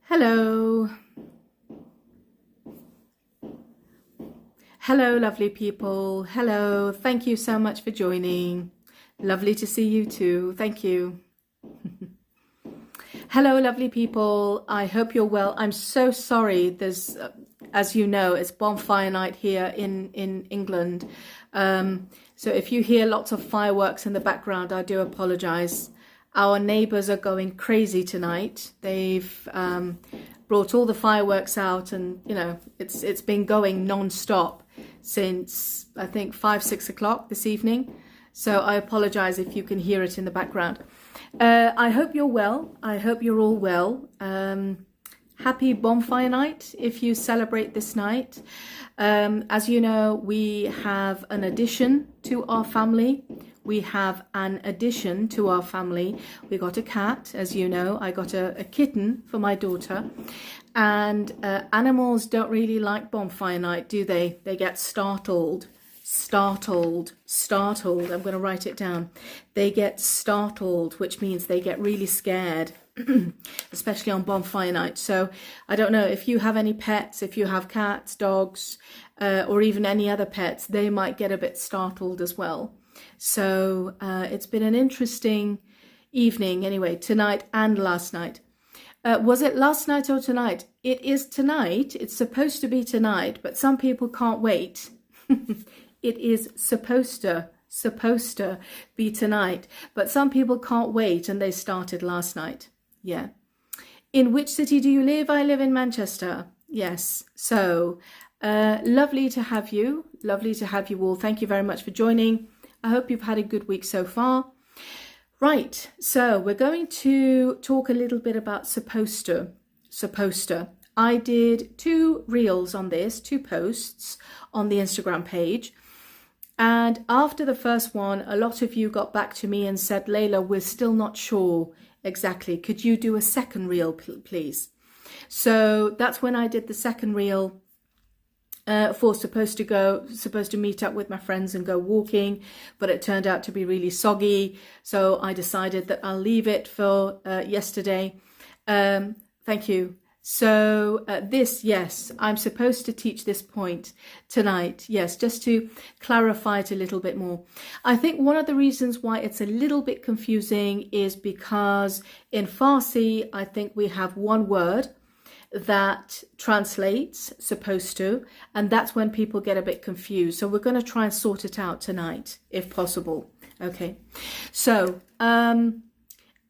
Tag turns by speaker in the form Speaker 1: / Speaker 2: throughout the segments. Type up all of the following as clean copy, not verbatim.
Speaker 1: Hello. Hello, lovely people. Hello. Thank you so much for joining. Lovely to see you too. Thank you. Hello, lovely people. I hope you're well. I'm so sorry. There's, as you know, it's bonfire night here in England. So if you hear lots of fireworks in the background, I do apologize. Our neighbors are going crazy tonight. They've brought all the fireworks out, and you know it's been going non-stop since I think 5-6 o'clock this evening. So I apologize if you can hear it in the background. I hope you're well. I hope you're all well. Happy bonfire night if you celebrate this night. As you know, we have an addition to our family. We have an addition to our family. We got a cat, as you know. I got a kitten for my daughter. And animals don't really like bonfire night, do they? They get startled. Startled. I'm going to write it down. They get startled, which means they get really scared, especially on bonfire night. So I don't know if you have any pets, if you have cats, dogs, or even any other pets, they might get a bit startled as well. So it's been an interesting evening anyway, tonight and last night. Was it last night or tonight? It is tonight. It's supposed to be tonight, but some people can't wait. It is supposed to be tonight, but some people can't wait and they started last night. Yeah. In which city do you live? I live in Manchester. Yes. So lovely to have you. Lovely to have you all. Thank you very much for joining. I hope you've had a good week so far. Right, so we're going to talk a little bit about supposed to. I did 2 reels on this, 2 posts on the Instagram page. And after the first one, a lot of you got back to me and said, Layla, we're still not sure exactly. Could you do a second reel, please? So that's when I did the second reel. For supposed to meet up with my friends and go walking, but it turned out to be really soggy. So I decided that I'll leave it for yesterday. Thank you. So yes, I'm supposed to teach this point tonight. Yes, just to clarify it a little bit more. I think one of the reasons why it's a little bit confusing is because in Farsi, I think we have one word that translates supposed to, and that's when people get a bit confused. So we're going to try and sort it out tonight if possible. Okay, so I'm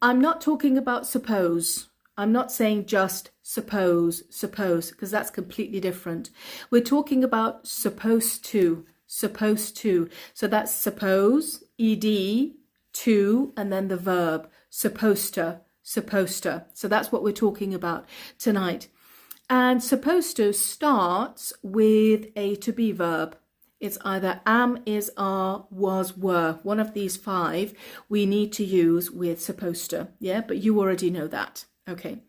Speaker 1: not talking about suppose. I'm not saying just suppose, because that's completely different. We're talking about supposed to. So that's suppose, ed, to, and then the verb supposed to. So that's what we're talking about tonight. And supposed to starts with a to be verb. It's either am, is, are, was, were. One of these 5 we need to use with supposed to. Yeah, but you already know that. Okay.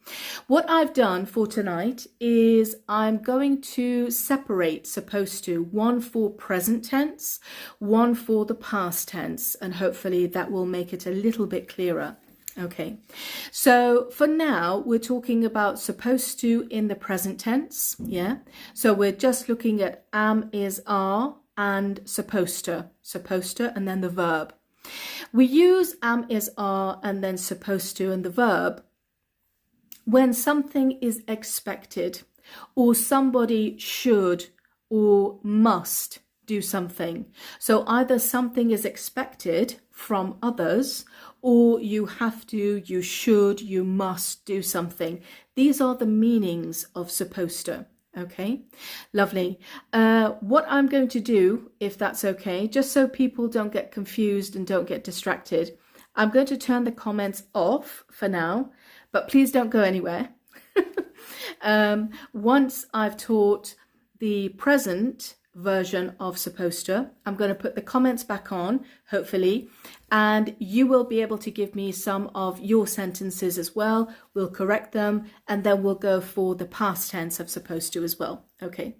Speaker 1: What I've done for tonight is I'm going to separate supposed to, one for present tense, one for the past tense, and hopefully that will make it a little bit clearer. Okay, so for now, we're talking about supposed to in the present tense, yeah? So we're just looking at am, is, are, and supposed to, and then the verb. We use am, is, are, and then supposed to and the verb when something is expected, or somebody should or must do something. So either something is expected from others, or you have to, you should, you must do something. These are the meanings of supposed to. Okay, lovely. What I'm going to do, if that's okay, just so people don't get confused and don't get distracted, I'm going to turn the comments off for now, but please don't go anywhere. Once I've taught the present version of supposed to, I'm going to put the comments back on, hopefully, and you will be able to give me some of your sentences as well. We'll correct them, and then we'll go for the past tense of supposed to as well. Okay.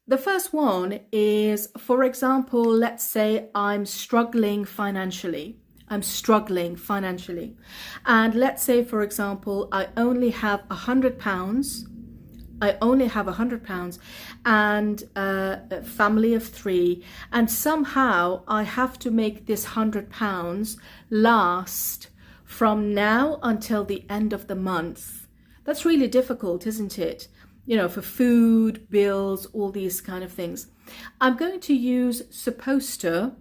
Speaker 1: The first one is, for example, let's say I'm struggling financially. I'm struggling financially. And let's say, for example, I only have £100. I only have £100 and a family of 3, and somehow I have to make this £100 last from now until the end of the month. That's really difficult, isn't it? You know, for food, bills, all these kind of things. I'm going to use supposed to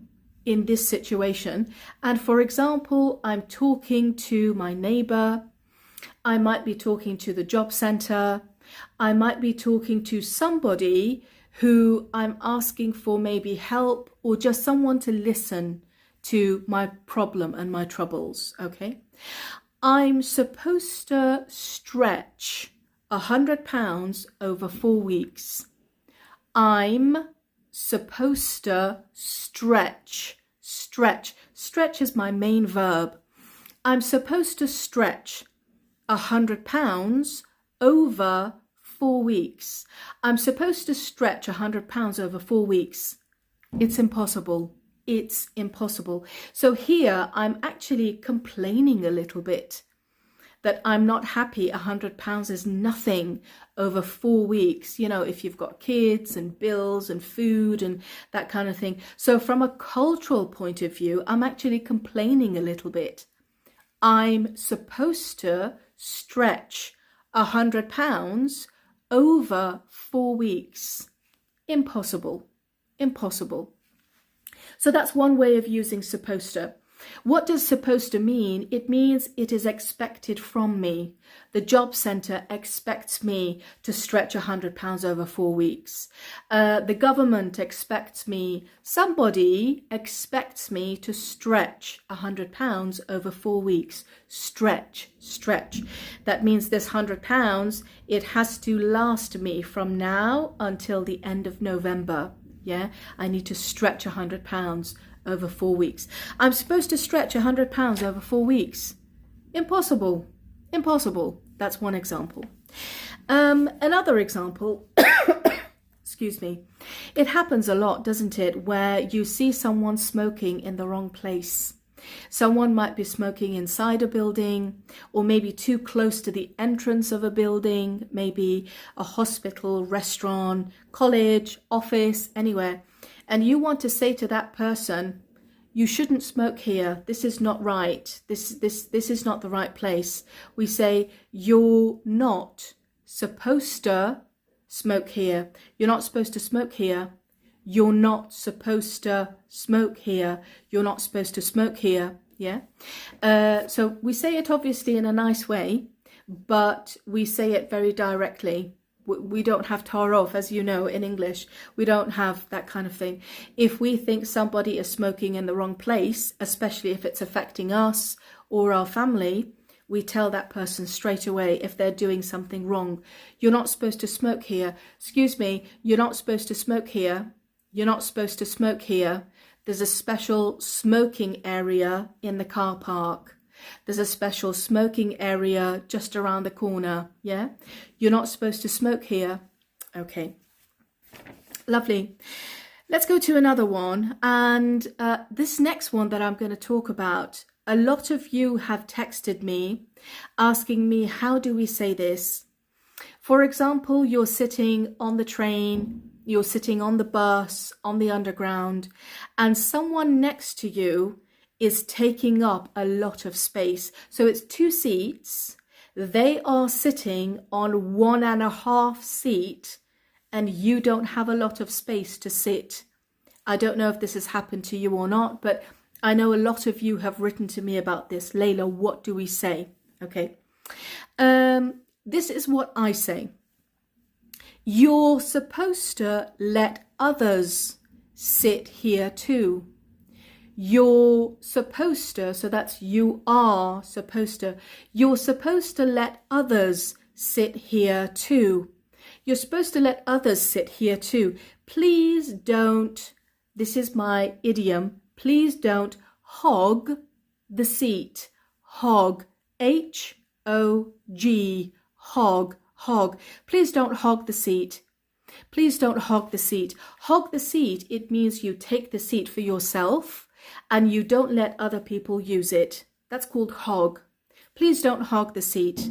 Speaker 1: in this situation. And for example, I'm talking to my neighbor. I might be talking to the job center. I might be talking to somebody who I'm asking for maybe help or just someone to listen to my problem and my troubles, okay? I'm supposed to stretch £100 over 4 weeks. I'm supposed to stretch. Stretch is my main verb. I'm supposed to stretch £100 over 4 weeks. I'm supposed to stretch £100 over 4 weeks. It's impossible. It's impossible. So here I'm actually complaining a little bit that I'm not happy. £100 is nothing over 4 weeks. You know, if you've got kids and bills and food and that kind of thing. So from a cultural point of view, I'm actually complaining a little bit. I'm supposed to stretch £100 over 4 weeks. Impossible. Impossible. So that's one way of using supposed to. What does supposed to mean? It means it is expected from me. The job centre expects me to stretch £100 over 4 weeks. The government expects me, somebody expects me to stretch £100 over 4 weeks. Stretch. That means this £100, it has to last me from now until the end of November. Yeah, I need to stretch £100 over 4 weeks. I'm supposed to stretch £100 over 4 weeks. Impossible. Impossible. That's one example. Another example, excuse me, it happens a lot, doesn't it, where you see someone smoking in the wrong place. Someone might be smoking inside a building, or maybe too close to the entrance of a building, maybe a hospital, restaurant, college, office, anywhere. And you want to say to that person, you shouldn't smoke here. This is not right. This is not the right place. We say, you're not supposed to smoke here. You're not supposed to smoke here. You're not supposed to smoke here. You're not supposed to smoke here. Yeah. So we say it obviously in a nice way, but we say it very directly. We don't have tar off, as you know, in English. We don't have that kind of thing. If we think somebody is smoking in the wrong place, especially if it's affecting us or our family, we tell that person straight away if they're doing something wrong. You're not supposed to smoke here. Excuse me, you're not supposed to smoke here. You're not supposed to smoke here. There's a special smoking area in the car park. There's a special smoking area just around the corner. Yeah, you're not supposed to smoke here. Okay, lovely. Let's go to another one. And this next one that I'm going to talk about, a lot of you have texted me asking me, how do we say this? For example, you're sitting on the train, you're sitting on the bus, on the underground, and someone next to you is taking up a lot of space. So it's 2 seats. They are sitting on 1.5 seat, and you don't have a lot of space to sit. I don't know if this has happened to you or not, but I know a lot of you have written to me about this. Layla, what do we say? Okay. This is what I say. You're supposed to let others sit here too. You're supposed to, so that's you are supposed to. You're supposed to let others sit here too. You're supposed to let others sit here too. Please don't, this is my idiom, please don't hog the seat. Hog, H-O-G, hog, hog. Please don't hog the seat. Please don't hog the seat. Hog the seat, it means you take the seat for yourself. and you don't let other people use it. That's called hog. Please don't hog the seat.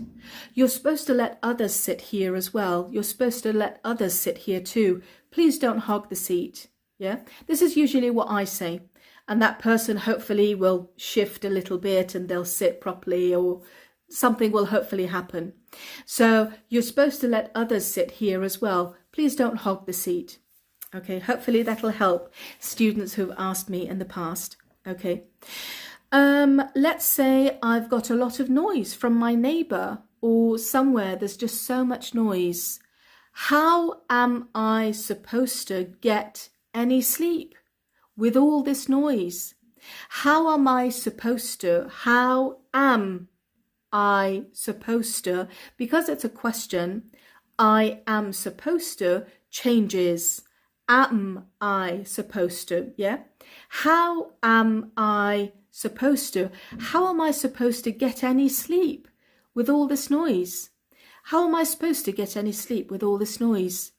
Speaker 1: You're supposed to let others sit here as well. You're supposed to let others sit here too. Please don't hog the seat. Yeah, this is usually what I say. And that person hopefully will shift a little bit and they'll sit properly, or something will hopefully happen. So you're supposed to let others sit here as well. Please don't hog the seat. Okay, hopefully that'll help students who've asked me in the past. Okay. Let's say I've got a lot of noise from my neighbour, or somewhere there's just so much noise. How am I supposed to get any sleep with all this noise? How am I supposed to? How am I supposed to? Because it's a question, I am supposed to changes. Am I supposed to? Yeah. How am I supposed to? How am I supposed to get any sleep with all this noise? How am I supposed to get any sleep with all this noise?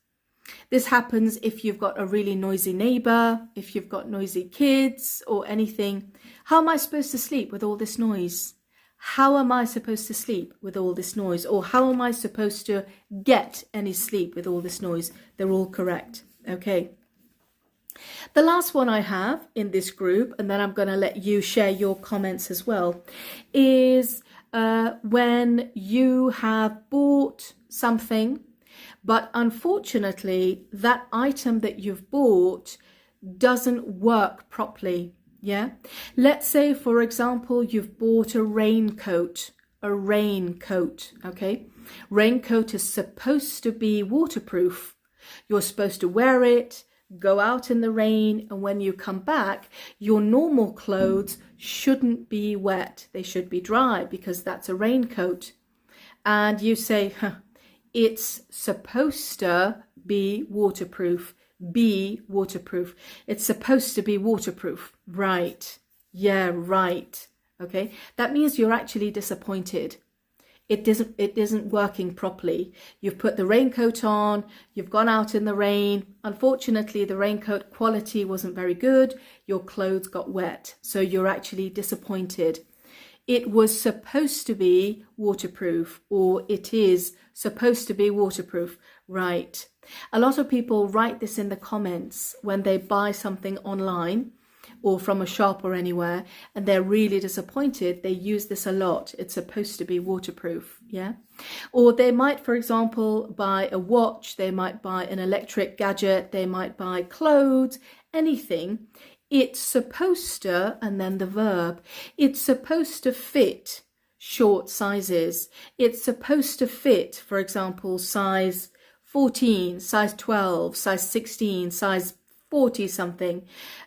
Speaker 1: This happens if you've got a really noisy neighbour, if you've got noisy kids or anything. How am I supposed to sleep with all this noise? How am I supposed to sleep with all this noise? Or how am I supposed to get any sleep with all this noise? They're all correct. Okay. The last one I have in this group, and then I'm going to let you share your comments as well, is when you have bought something, but unfortunately that item that you've bought doesn't work properly. Yeah. Let's say, for example, you've bought a raincoat. Okay. Raincoat is supposed to be waterproof. You're supposed to wear it, go out in the rain, and when you come back, your normal clothes shouldn't be wet. They should be dry because that's a raincoat. And you say, it's supposed to be waterproof. Be waterproof. It's supposed to be waterproof. Right. Yeah, right. Okay. That means you're actually disappointed. It isn't working properly. You've put the raincoat on, you've gone out in the rain. Unfortunately, the raincoat quality wasn't very good. Your clothes got wet. So you're actually disappointed. It was supposed to be waterproof, or it is supposed to be waterproof. Right. A lot of people write this in the comments when they buy something online or from a shop or anywhere, and they're really disappointed. They use this a lot. It's supposed to be waterproof. Yeah. Or they might, for example, buy a watch. They might buy an electric gadget. They might buy clothes, anything. It's supposed to, and then the verb, it's supposed to fit short sizes. It's supposed to fit, for example, size 14, size 12, size 16, size 40 something.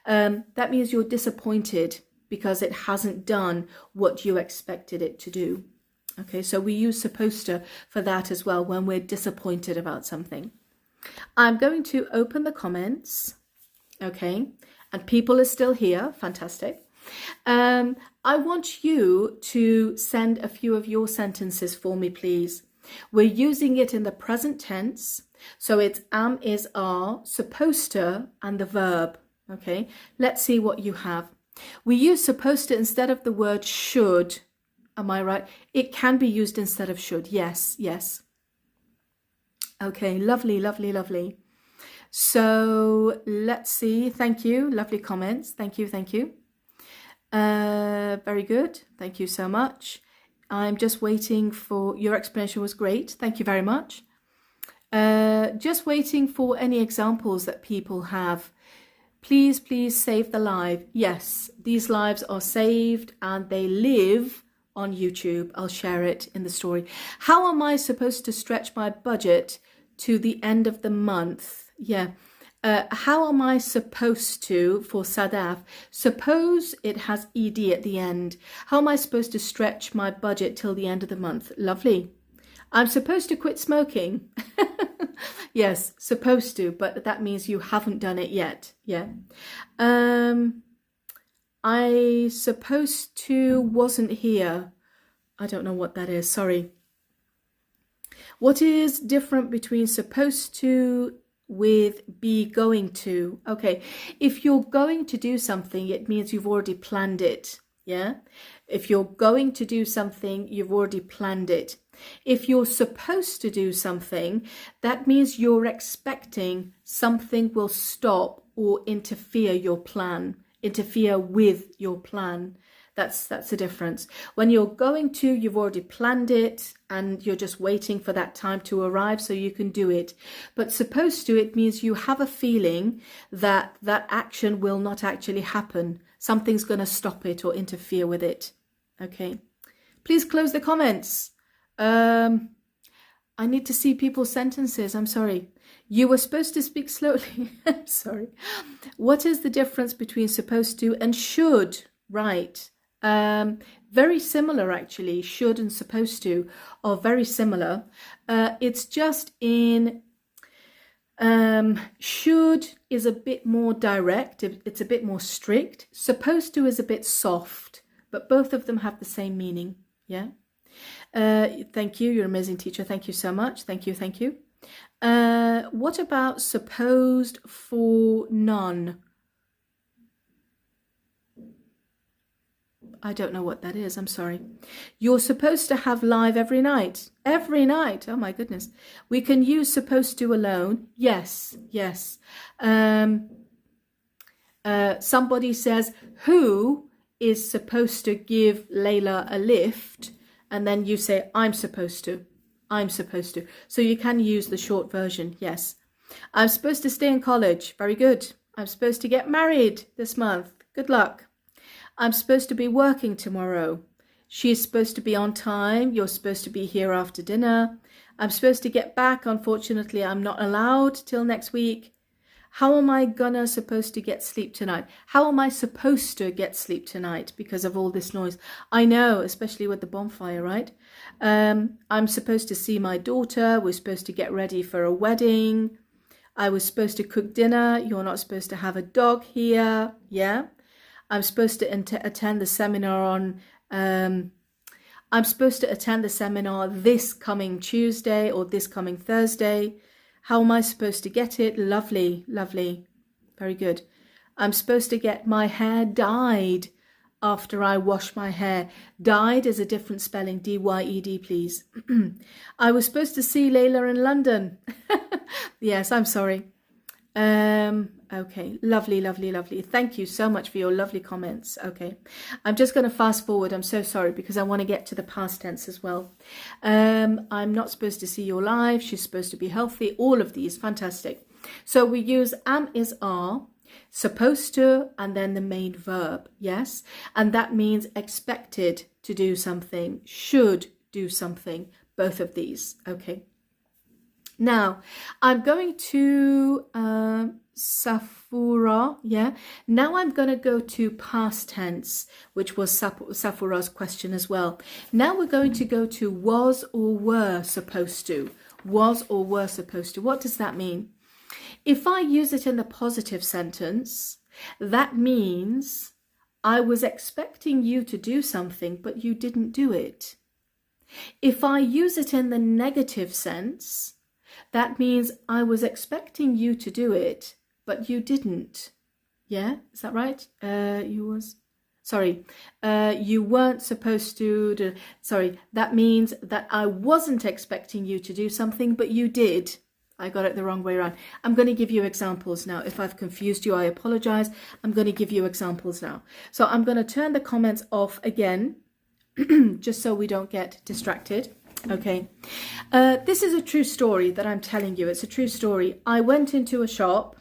Speaker 1: That means you're disappointed because it hasn't done what you expected it to do. Okay, so we use supposed to for that as well when we're disappointed about something. I'm going to open the comments. Okay, and people are still here. Fantastic. I want you to send a few of your sentences for me, please. We're using it in the present tense. So it's am, is, are, supposed to, and the verb. Okay, let's see what you have. We use supposed to instead of the word should. Am I right? It can be used instead of should. Yes, yes. Okay, lovely, lovely, lovely. So let's see. Thank you. Lovely comments. Thank you, thank you. Very good. Thank you so much. I'm just waiting for your explanation. Was great. Thank you very much. Just waiting for any examples that people have. Please, please save the live. Yes, these lives are saved and they live on YouTube. I'll share it in the story. How am I supposed to stretch my budget to the end of the month? Yeah. How am I supposed to, for Sadaf, suppose it has ed at the end. How am I supposed to stretch my budget till the end of the month? Lovely. I'm supposed to quit smoking. Yes, supposed to, but that means you haven't done it yet. Yeah. I supposed to wasn't here. I don't know what that is. Sorry. What is different between supposed to with be going to. Okay, if you're going to do something, it means you've already planned it. Yeah, if you're going to do something, you've already planned it. If you're supposed to do something, that means you're expecting something will stop or interfere with your plan. That's the difference. When you're going to, you've already planned it and you're just waiting for that time to arrive so you can do it. But supposed to, it means you have a feeling that that action will not actually happen. Something's going to stop it or interfere with it. Okay. Please close the comments. I need to see people's sentences. I'm sorry. You were supposed to speak slowly. I'm sorry. What is the difference between supposed to and should? Right. Very similar, actually. Should and supposed to are very similar. It's just in should is a bit more direct. It's a bit more strict. Supposed to is a bit soft, but both of them have the same meaning. Yeah. Thank you. You're an amazing teacher. Thank you so much. Thank you. Thank you. What about supposed for none? I don't know what that is. I'm sorry. You're supposed to have live every night. Every night. Oh my goodness. We can use supposed to alone. Yes. Yes. Somebody says, who is supposed to give Layla a lift? And then you say, I'm supposed to. I'm supposed to. So you can use the short version. Yes. I'm supposed to stay in college. Very good. I'm supposed to get married this month. Good luck. I'm supposed to be working tomorrow. She's supposed to be on time. You're supposed to be here after dinner. I'm supposed to get back. Unfortunately, I'm not allowed till next week. How am I supposed to get sleep tonight? How am I supposed to get sleep tonight because of all this noise? I know, especially with the bonfire, right? I'm supposed to see my daughter. We're supposed to get ready for a wedding. I was supposed to cook dinner. You're not supposed to have a dog here. Yeah. I'm supposed to attend the seminar on, I'm supposed to attend the seminar this coming Tuesday or this coming Thursday. How am I supposed to get it? Lovely, lovely. Very good. I'm supposed to get my hair dyed after I wash my hair. Dyed is a different spelling, D-Y-E-D, please. I was supposed to see Layla in London. Yes, I'm sorry. Okay, lovely, lovely, lovely. Thank you so much for your lovely comments. Okay, I'm just going to fast forward. I'm so sorry because I want to get to the past tense as well. I'm not supposed to see your live. She's supposed to be healthy. All of these, fantastic. So we use am, is, are, supposed to, and then the main verb. Yes, and that means expected to do something, should do something. Both of these. Okay. Now, I'm going to Safura, yeah. Now I'm going to go to past tense, which was Safura's question as well. Now we're going to go to was or were supposed to. Was or were supposed to. What does that mean? If I use it in the positive sentence, that means I was expecting you to do something, but you didn't do it. If I use it in the negative sense, that means I was expecting you to do it, but you didn't. Yeah, is that right? You weren't supposed to. Sorry, that means that I wasn't expecting you to do something, but you did. I got it the wrong way around. I'm going to give you examples now. If I've confused you, I apologize. I'm going to give you examples now. So I'm going to turn the comments off again, just so we don't get distracted. Okay, this is a true story that I'm telling you. It's a true story. I went into a shop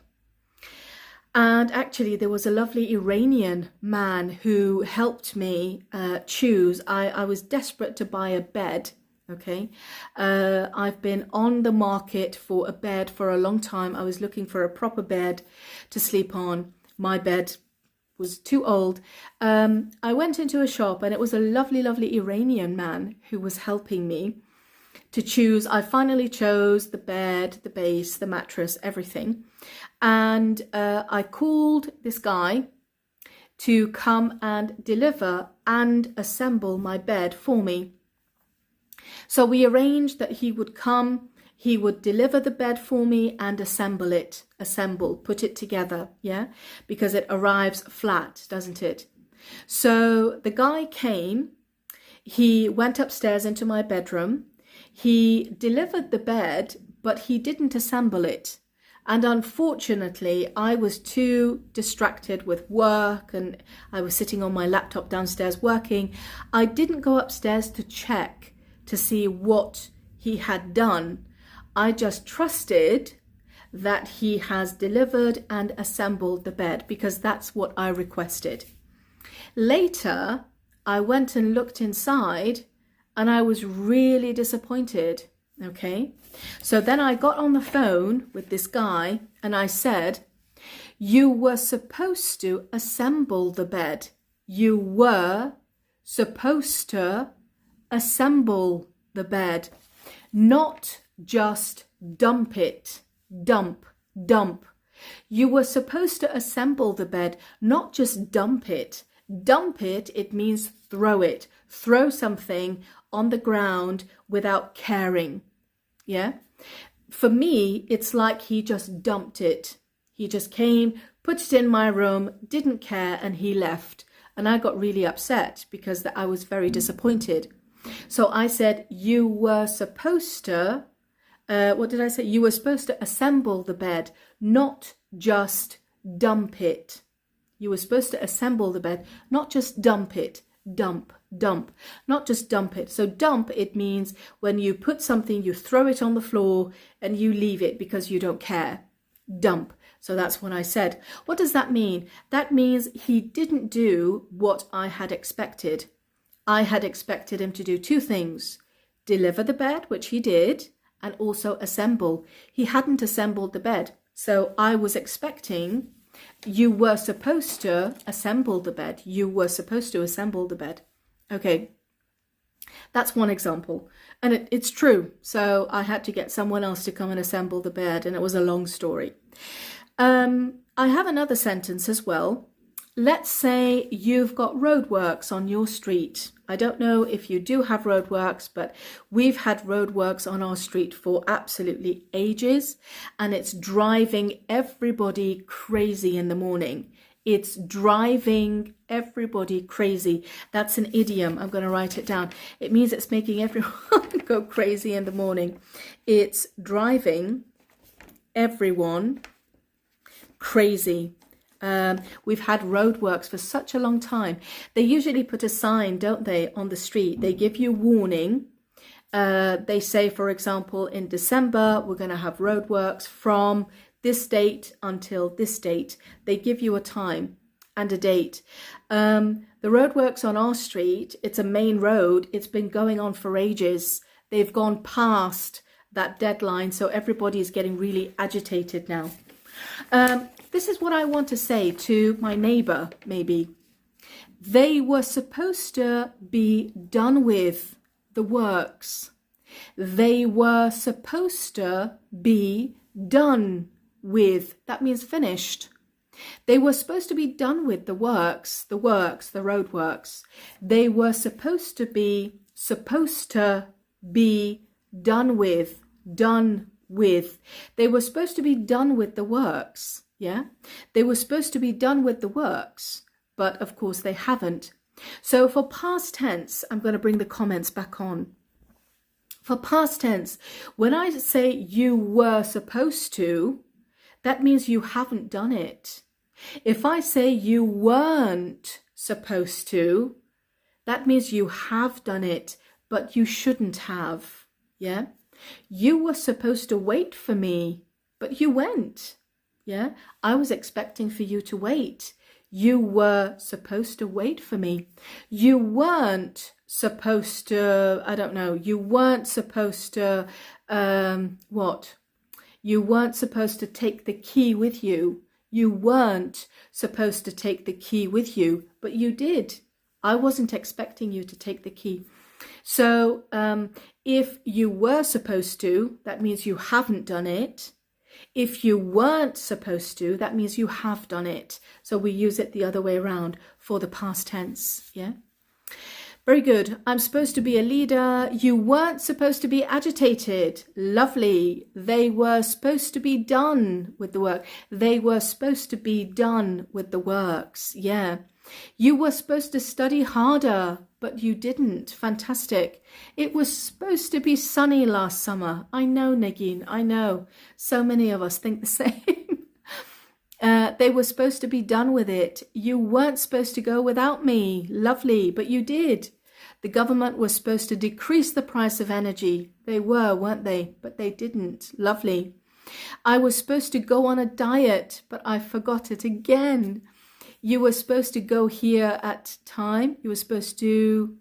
Speaker 1: and actually there was a lovely Iranian man who helped me choose. I was desperate to buy a bed. Okay, I've been on the market for a bed for a long time. I was looking for a proper bed to sleep on. My bed was too old. I went into a shop and it was a lovely, lovely Iranian man who was helping me to choose. I finally chose the bed, the base, the mattress, everything. And I called this guy to come and deliver and assemble my bed for me. So we arranged that he would come he would deliver the bed for me and put it together, yeah, because it arrives flat, doesn't it? So the guy came, he went upstairs into my bedroom, he delivered the bed, but he didn't assemble it. And unfortunately, I was too distracted with work and I was sitting on my laptop downstairs working. I didn't go upstairs to check to see what he had done. I just trusted that he has delivered and assembled the bed because that's what I requested. Later, I went and looked inside and I was really disappointed. Okay, so then I got on the phone with this guy and I said, you were supposed to assemble the bed. You were supposed to assemble the bed, not just dump it. Dump. You were supposed to assemble the bed, not just dump it. Dump it, it means throw it. Throw something on the ground without caring. Yeah? For me, it's like he just dumped it. He just came, put it in my room, didn't care, and he left. And I got really upset because I was very disappointed. So I said, you were supposed to, what did I say? You were supposed to assemble the bed, not just dump it. You were supposed to assemble the bed, not just dump it. Dump, not just dump it. So dump, it means when you put something, you throw it on the floor and you leave it because you don't care. Dump. So that's what I said. What does that mean? That means he didn't do what I had expected. I had expected him to do two things: deliver the bed, which he did, and also assemble. He hadn't assembled the bed. So I was expecting, you were supposed to assemble the bed. You were supposed to assemble the bed. Okay, that's one example. And it's true. So I had to get someone else to come and assemble the bed, and it was a long story. I have another sentence as well. Let's say you've got roadworks on your street. I don't know if you do have roadworks, but we've had roadworks on our street for absolutely ages, and it's driving everybody crazy in the morning. It's driving everybody crazy. That's an idiom. I'm going to write it down. It means it's making everyone go crazy in the morning. It's driving everyone crazy. We've had roadworks for such a long time. They usually put a sign, don't they, on the street. They give you warning. They say, for example, in December, we're going to have roadworks from this date until this date. They give you a time and a date. The roadworks on our street, it's a main road. It's been going on for ages. They've gone past that deadline, so everybody is getting really agitated now. This is what I want to say to my neighbour, maybe. They were supposed to be done with the works. They were supposed to be done with. That means finished. They were supposed to be done with the works, the road works. They were supposed to be done with. They were supposed to be done with the works. Yeah, they were supposed to be done with the works, but of course they haven't. So for past tense, I'm going to bring the comments back on. For past tense, when I say you were supposed to, that means you haven't done it. If I say you weren't supposed to, that means you have done it, but you shouldn't have. Yeah, you were supposed to wait for me, but you went. Yeah, I was expecting for you to wait. You were supposed to wait for me. You weren't supposed to, I don't know, you weren't supposed to, what? You weren't supposed to take the key with you. You weren't supposed to take the key with you, but you did. I wasn't expecting you to take the key. So if you were supposed to, that means you haven't done it. If you weren't supposed to, that means you have done it. So we use it the other way around for the past tense. Yeah. Very good. I'm supposed to be a leader. You weren't supposed to be agitated. Lovely. They were supposed to be done with the work. They were supposed to be done with the works. Yeah. You were supposed to study harder, but you didn't. Fantastic. It was supposed to be sunny last summer. I know, Negin. I know. So many of us think the same. They were supposed to be done with it. You weren't supposed to go without me. Lovely, but you did. The government was supposed to decrease the price of energy. They were, weren't they? But they didn't. Lovely. I was supposed to go on a diet, but I forgot it again. You were supposed to go here at time. You were supposed to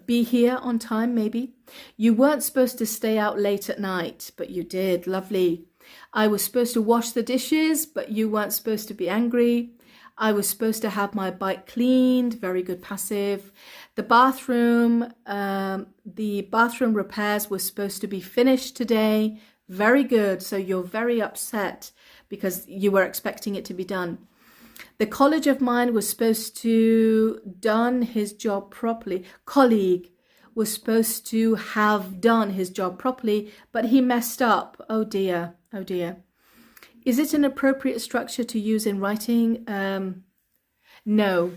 Speaker 1: be here on time, maybe. You weren't supposed to stay out late at night, but you did. Lovely. I was supposed to wash the dishes, but you weren't supposed to be angry. I was supposed to have my bike cleaned. Very good passive. The bathroom repairs were supposed to be finished today. Very good. So you're very upset because you were expecting it to be done. The college of mine was supposed to done his job properly. Colleague was supposed to have done his job properly, but he messed up. Oh dear. Oh dear. Is it an appropriate structure to use in writing? No.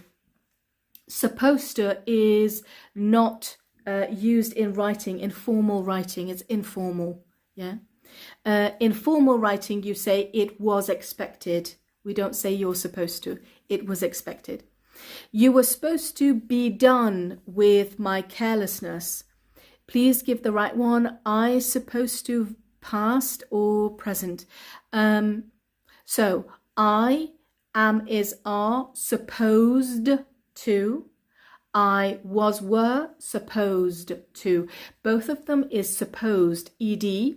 Speaker 1: Supposed to is not used in writing, in formal writing. It's informal. Yeah. In formal writing, you say it was expected. We don't say you're supposed to. It was expected. You were supposed to be done with my carelessness. Please give the right one. I supposed to, past or present. So I am, is, are, supposed to. I was, were, supposed to. Both of them is supposed, ed.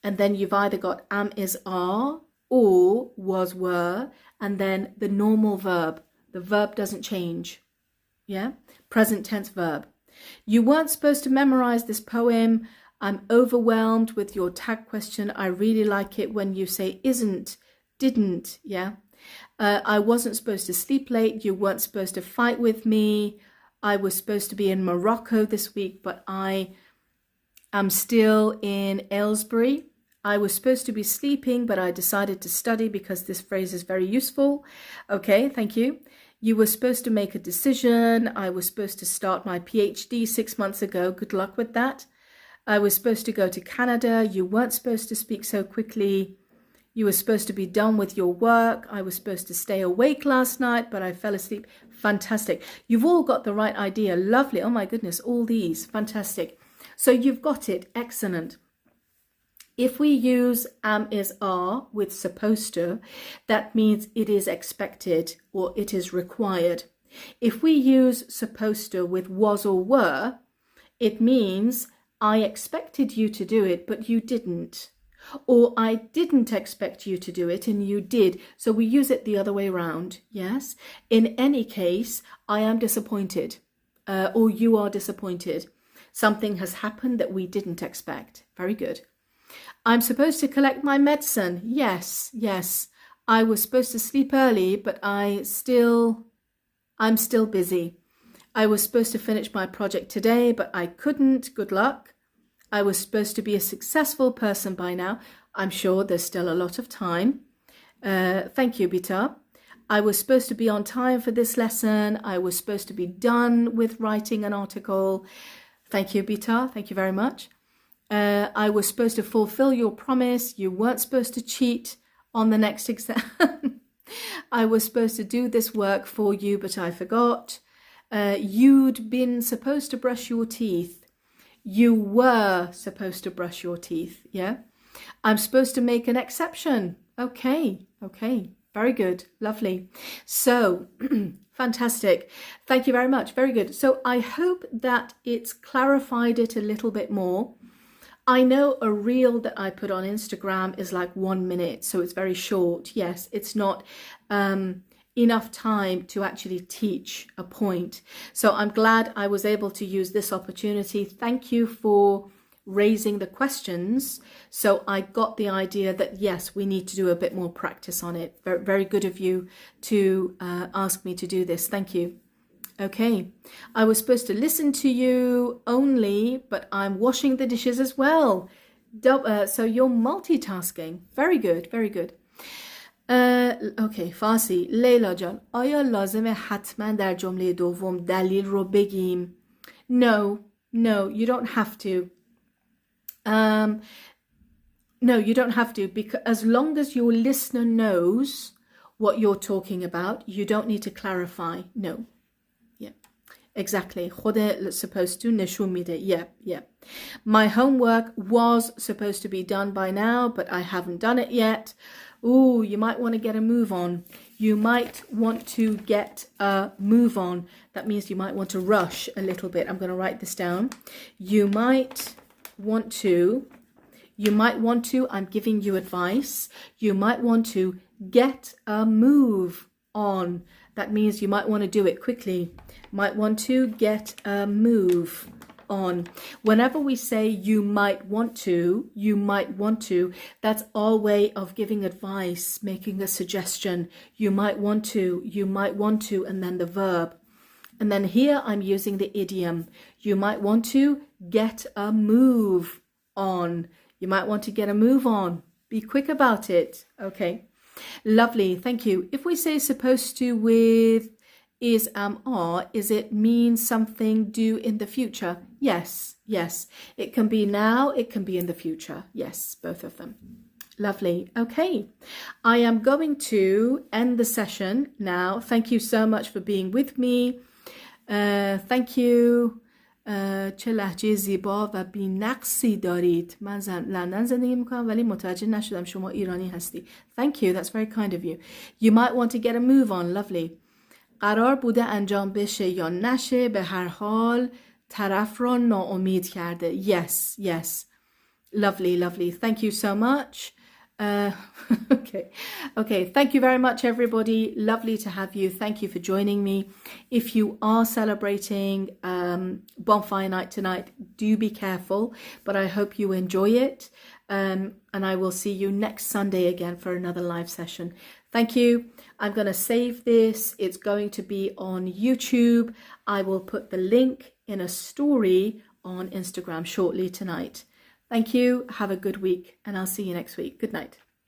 Speaker 1: And then you've either got am, is, are, or was, were, and then the normal verb. The verb doesn't change. Yeah? Present tense verb. You weren't supposed to memorize this poem. I'm overwhelmed with your tag question. I really like it when you say isn't, didn't. Yeah? I wasn't supposed to sleep late. You weren't supposed to fight with me. I was supposed to be in Morocco this week, but I am still in Aylesbury. I was supposed to be sleeping, but I decided to study because this phrase is very useful. Okay, thank you. You were supposed to make a decision. I was supposed to start my PhD 6 months ago. Good luck with that. I was supposed to go to Canada. You weren't supposed to speak so quickly. You were supposed to be done with your work. I was supposed to stay awake last night, but I fell asleep. Fantastic. You've all got the right idea. Lovely. Oh my goodness, all these. Fantastic. So you've got it. Excellent. If we use am, is, are with supposed to, that means it is expected or it is required. If we use supposed to with was or were, it means I expected you to do it, but you didn't. Or I didn't expect you to do it and you did. So we use it the other way around. Yes. In any case, I am disappointed or you are disappointed. Something has happened that we didn't expect. Very good. I'm supposed to collect my medicine. Yes, yes. I was supposed to sleep early, but I'm still busy. I was supposed to finish my project today, but I couldn't. Good luck. I was supposed to be a successful person by now. I'm sure there's still a lot of time. Thank you, Bita. I was supposed to be on time for this lesson. I was supposed to be done with writing an article. Thank you, Bita. Thank you very much. I was supposed to fulfill your promise. You weren't supposed to cheat on the next exam. I was supposed to do this work for you, but I forgot. You'd been supposed to brush your teeth. You were supposed to brush your teeth. Yeah. I'm supposed to make an exception. Okay. Okay. Very good. Lovely. So fantastic. Thank you very much. Very good. So I hope that it's clarified it a little bit more. I know a reel that I put on Instagram is like 1 minute, so it's very short. Yes, it's not enough time to actually teach a point. So I'm glad I was able to use this opportunity. Thank you for raising the questions. So I got the idea that, yes, we need to do a bit more practice on it. Very, very good of you to ask me to do this. Thank you. Okay, I was supposed to listen to you only, but I'm washing the dishes as well. So you're multitasking. Very good, very good. اوکی فارسی لیلا جان آیا لازمه حتما در جمله دوم دلیل رو بگیم؟ No, no, you don't have to. No, you don't have to, because as long as your listener knows what you're talking about, you don't need to clarify. No. Yeah. Exactly. خود supposed to نشون میده. Yeah, yeah. My homework was supposed to be done by now, but I haven't done it yet. Ooh, you might want to get a move on. You might want to get a move on. That means you might want to rush a little bit. I'm going to write this down. You might want to, I'm giving you advice. You might want to get a move on. That means you might want to do it quickly. Might want to get a move on. Whenever we say you might want to, that's our way of giving advice, making a suggestion. You might want to, and then the verb. And then here I'm using the idiom. You might want to get a move on. You might want to get a move on. Be quick about it. Okay. Lovely. Thank you. If we say supposed to with is are, is it mean something due in the future? Yes, yes. It can be now, it can be in the future. Yes, both of them. Lovely. Okay. I am going to end the session now. Thank you so much for being with me. Thank you. چه لهجه زیبا و بی‌نقصی دارید. من لندن زندگی میکنم ولی متوجه نشدم شما ایرانی هستی. Thank you. That's very kind of you. You might want to get a move on. Lovely. قرار بوده انجام بشه یا نشه به هر حال طرف را ناامید کرده. Yes, yes. Lovely, lovely. Thank you so much. Okay. Thank you very much, everybody. Lovely to have you. Thank you for joining me. If you are celebrating Bonfire Night tonight, do be careful, but I hope you enjoy it. And I will see you next Sunday again for another live session. Thank you. I'm going to save this. It's going to be on YouTube. I will put the link in a story on Instagram shortly tonight. Thank you. Have a good week, and I'll see you next week. Good night.